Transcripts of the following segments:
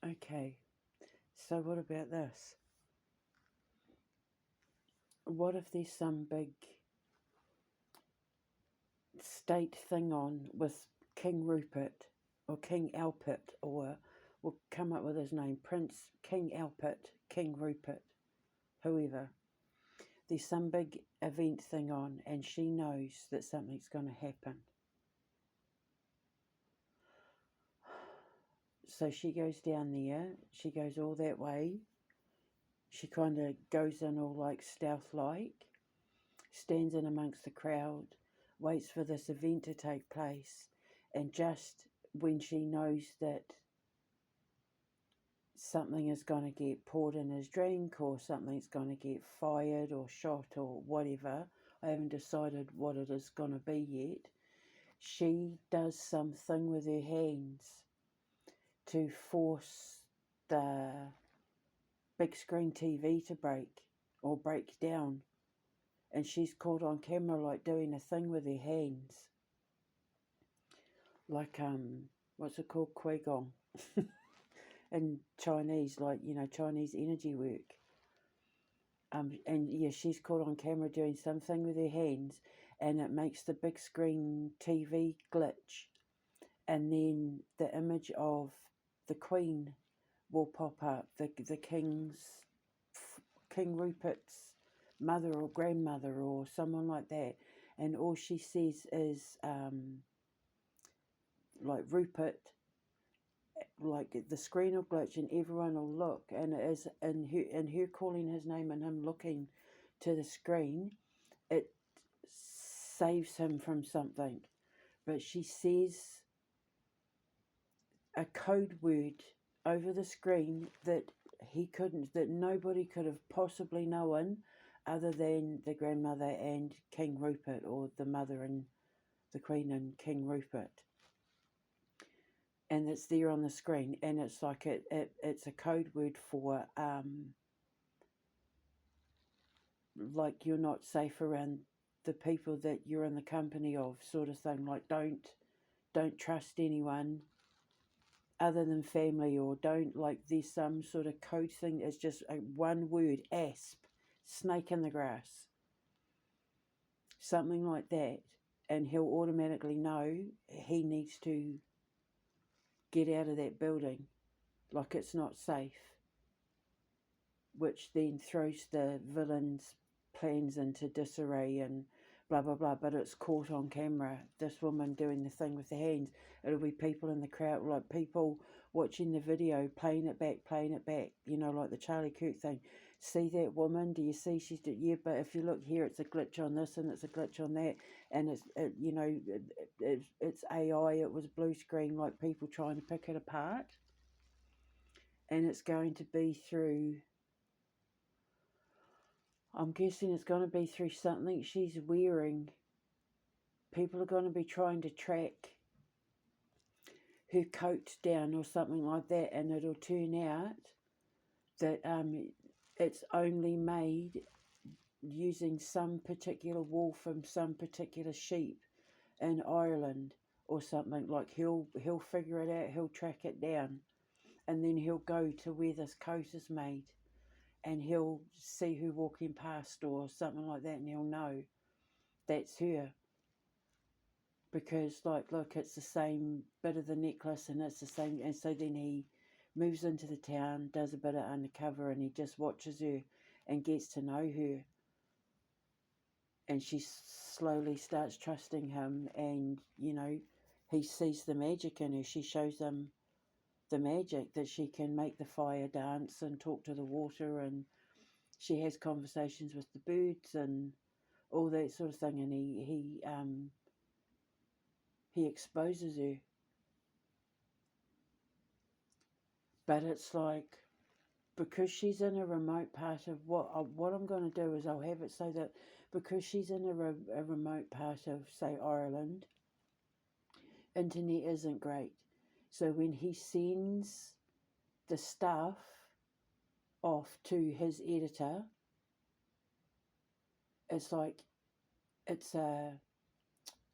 Okay, so what about this? What if there's some big state thing on with King Rupert or King Alpert, or we'll come up with his name, Prince King Alpert, King Rupert, whoever. There's some big event thing on and she knows that something's going to happen. So she goes down there, she goes all that way, she kind of goes in all like stealth-like, stands in amongst the crowd, waits for this event to take place, and just when she knows that something is going to get poured in his drink or something's going to get fired or shot or whatever, I haven't decided what it is going to be yet, she does something with her hands to force the big screen TV to break or break down. And she's caught on camera like doing a thing with her hands. Like, what's it called? Qigong. In Chinese, like, Chinese energy work. And yeah, she's caught on camera doing something with her hands and it makes the big screen TV glitch. And then the image of the Queen will pop up, the King Rupert's mother or grandmother or someone like that, and all she says is like Rupert, like the screen will glitch and everyone will look, and it is in her calling his name and him looking to the screen, it saves him from something. But she says a code word over the screen that nobody could have possibly known other than the grandmother and King Rupert, or the mother and the Queen and King Rupert. And it's there on the screen, and it's like it's a code word for like you're not safe around the people that you're in the company of, sort of thing. Like don't trust anyone other than family, or don't, like, there's some sort of code thing. It's just one word, asp, snake in the grass, something like that, and he'll automatically know he needs to get out of that building, like it's not safe, which then throws the villain's plans into disarray and blah blah blah. But it's caught on camera, this woman doing the thing with the hands. It'll be people in the crowd, like people watching the video, playing it back, like the Charlie Kirk thing. See that woman? Do you see she's yeah, but if you look here, it's a glitch on this and it's a glitch on that, and it's AI, it was blue screen, like people trying to pick it apart. And it's going to be through, I'm guessing it's going to be through something she's wearing. People are going to be trying to track her coat down or something like that, and it'll turn out that it's only made using some particular wool from some particular sheep in Ireland or something. Like he'll figure it out, he'll track it down, and then he'll go to where this coat is made, and he'll see her walking past or something like that, and he'll know that's her. Because, like, look, it's the same bit of the necklace and it's the same. And so then he moves into the town, does a bit of undercover, and he just watches her and gets to know her. And she slowly starts trusting him, and, he sees the magic in her. She shows him the magic, that she can make the fire dance and talk to the water, and she has conversations with the birds and all that sort of thing. And he exposes her. But it's like, because she's in a remote part of what I'm going to do is I'll have it so that because she's in a remote part of, say, Ireland, internet isn't great. So when he sends the stuff off to his editor, it's like it's a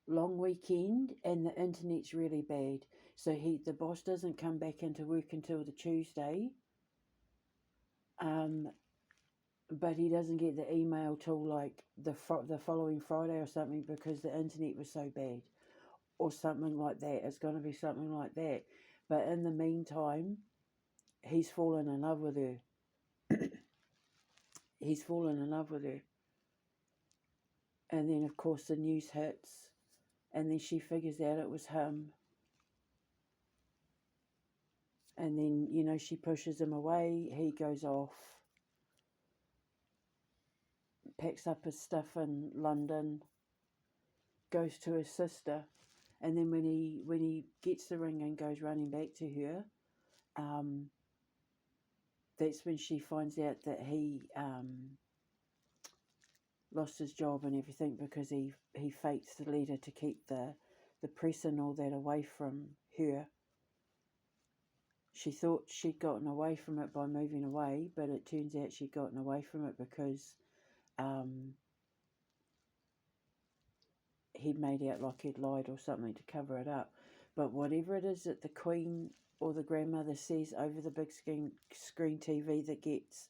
long weekend and the internet's really bad. So the boss doesn't come back into work until the Tuesday, but he doesn't get the email till like the following Friday or something, because the internet was so bad or something like that. It's going to be something like that. But in the meantime, he's fallen in love with her. He's fallen in love with her. And then, of course, the news hits, and then she figures out it was him. And then, you know, she pushes him away. He goes off, packs up his stuff in London, goes to his sister. And then when he gets the ring and goes running back to her, that's when she finds out that he lost his job and everything, because he faked the letter to keep the press and all that away from her. She thought she'd gotten away from it by moving away, but it turns out she'd gotten away from it because he'd made out like he'd lied or something to cover it up. But whatever it is that the Queen or the grandmother says over the big screen TV that gets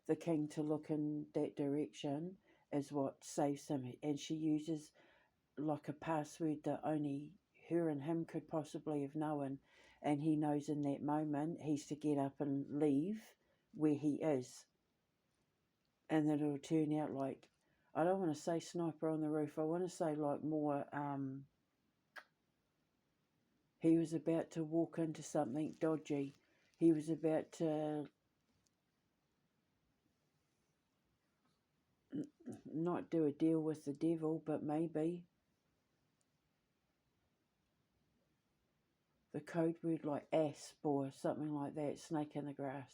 the king to look in that direction is what saves him. And she uses like a password that only her and him could possibly have known. And he knows in that moment he's to get up and leave where he is. And that it'll turn out like, I don't want to say sniper on the roof, I want to say like more, he was about to walk into something dodgy. He was about to not do a deal with the devil, but maybe. The code word like asp or something like that, snake in the grass.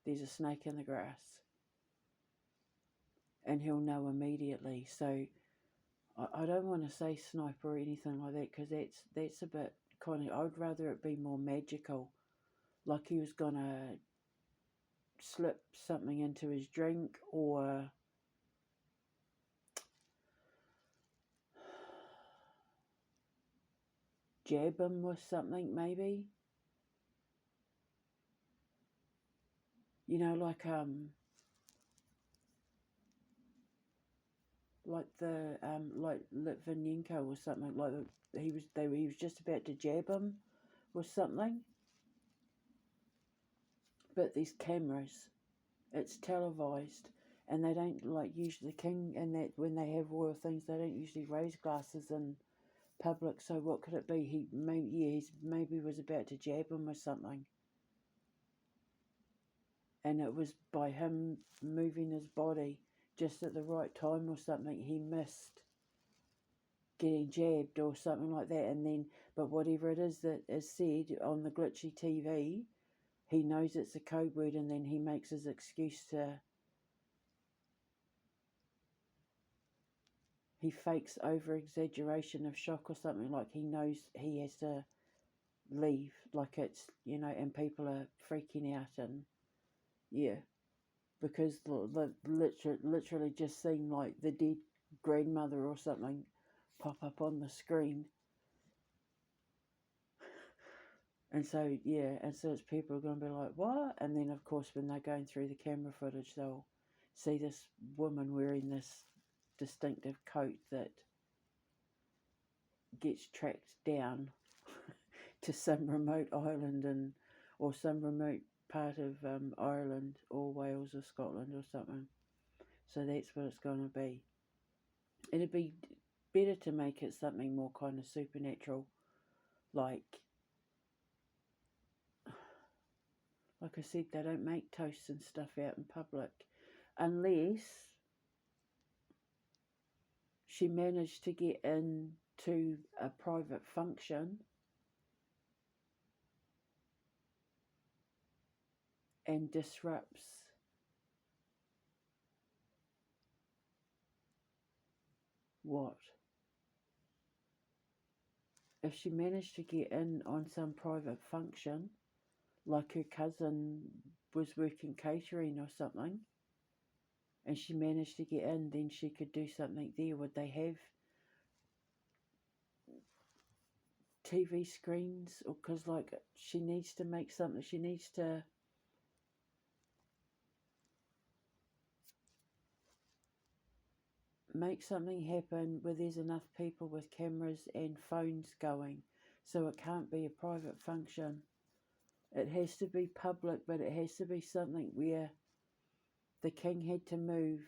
There's a snake in the grass. And he'll know immediately. So I don't want to say sniper or anything like that, because that's a bit kind of, I'd rather it be more magical. Like he was going to slip something into his drink, or jab him with something maybe. You know, like like Litvinenko or something, like he was just about to jab him with something. But these cameras, it's televised, and they don't like usually the king and that when they have royal things, they don't usually raise glasses in public. So what could it be? He maybe was about to jab him with something. And it was by him moving his body just at the right time or something, he missed getting jabbed or something like that. And then, but whatever it is that is said on the glitchy TV, he knows it's a code word, and then he makes his excuse to, he fakes over exaggeration of shock or something, like he knows he has to leave, like it's, you know, and people are freaking out. And yeah, because the literally just seeing like the dead grandmother or something pop up on the screen. And so, yeah, and so it's people are going to be like, what? And then, of course, when they're going through the camera footage, they'll see this woman wearing this distinctive coat that gets tracked down to some remote island or some remote part of Ireland or Wales or Scotland or something. So that's what it's going to be. It'd be better to make it something more kind of supernatural, like I said, they don't make toasts and stuff out in public unless she managed to get into a private function and disrupts what? If she managed to get in on some private function, like her cousin was working catering or something, and she managed to get in, then she could do something there. Would they have TV screens, or because like she needs to make something. She needs to make something happen where there's enough people with cameras and phones going, so it can't be a private function. It has to be public, but it has to be something where the king had to move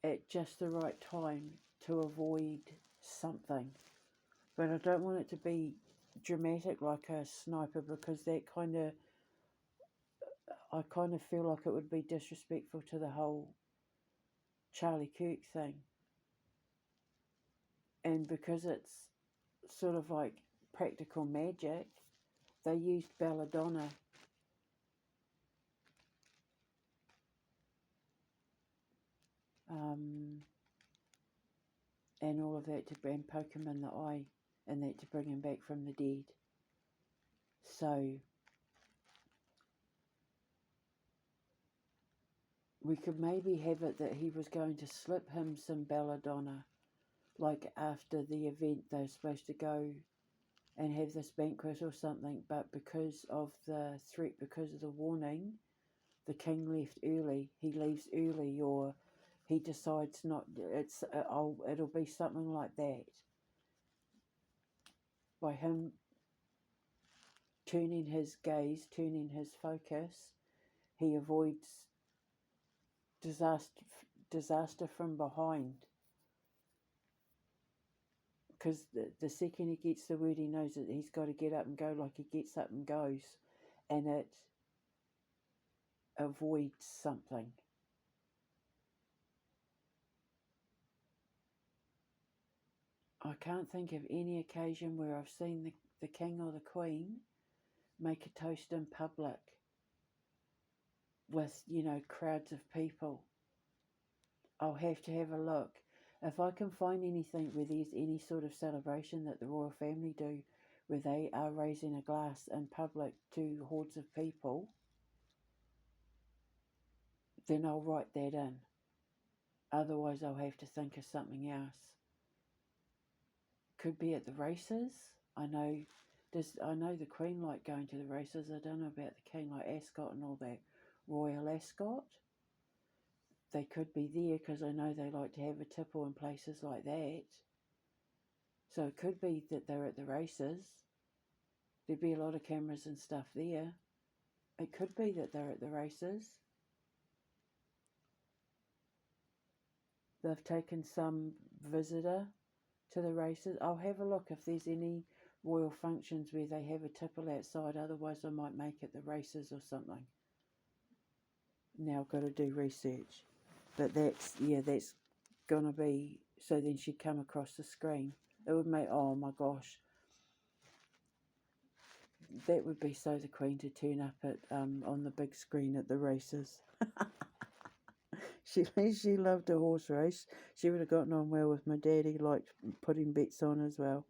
at just the right time to avoid something. But I don't want it to be dramatic like a sniper, because that I kind of feel like it would be disrespectful to the whole Charlie Kirk thing. And because it's sort of like practical magic, they used belladonna and all of that to poke him in the eye and that to bring him back from the dead. So we could maybe have it that he was going to slip him some belladonna, like after the event they're supposed to go and have this banquet or something, but because of the threat, because of the warning, the king left early. He leaves early, or he decides not. It'll be something like that. By him turning his gaze, turning his focus, he avoids disaster from behind. Because the second he gets the word, he knows that he's got to get up and go. Like he gets up and goes, and it avoids something. I can't think of any occasion where I've seen the king or the queen make a toast in public with, crowds of people. I'll have to have a look. If I can find anything where there's any sort of celebration that the royal family do, where they are raising a glass in public to hordes of people, then I'll write that in. Otherwise, I'll have to think of something else. Could be at the races. I know the Queen liked going to the races. I don't know about the King, like Ascot and all that. Royal Ascot. They could be there because I know they like to have a tipple in places like that. So it could be that they're at the races. There'd be a lot of cameras and stuff there. It could be that they're at the races. They've taken some visitor to the races. I'll have a look if there's any royal functions where they have a tipple outside. Otherwise I might make it the races or something. Now I've got to do research. But that's gonna be, so then she'd come across the screen. It would make, oh my gosh, that would be so the Queen to turn up at on the big screen at the races. She loved a horse race. She would have gotten on well with my daddy, liked putting bets on as well.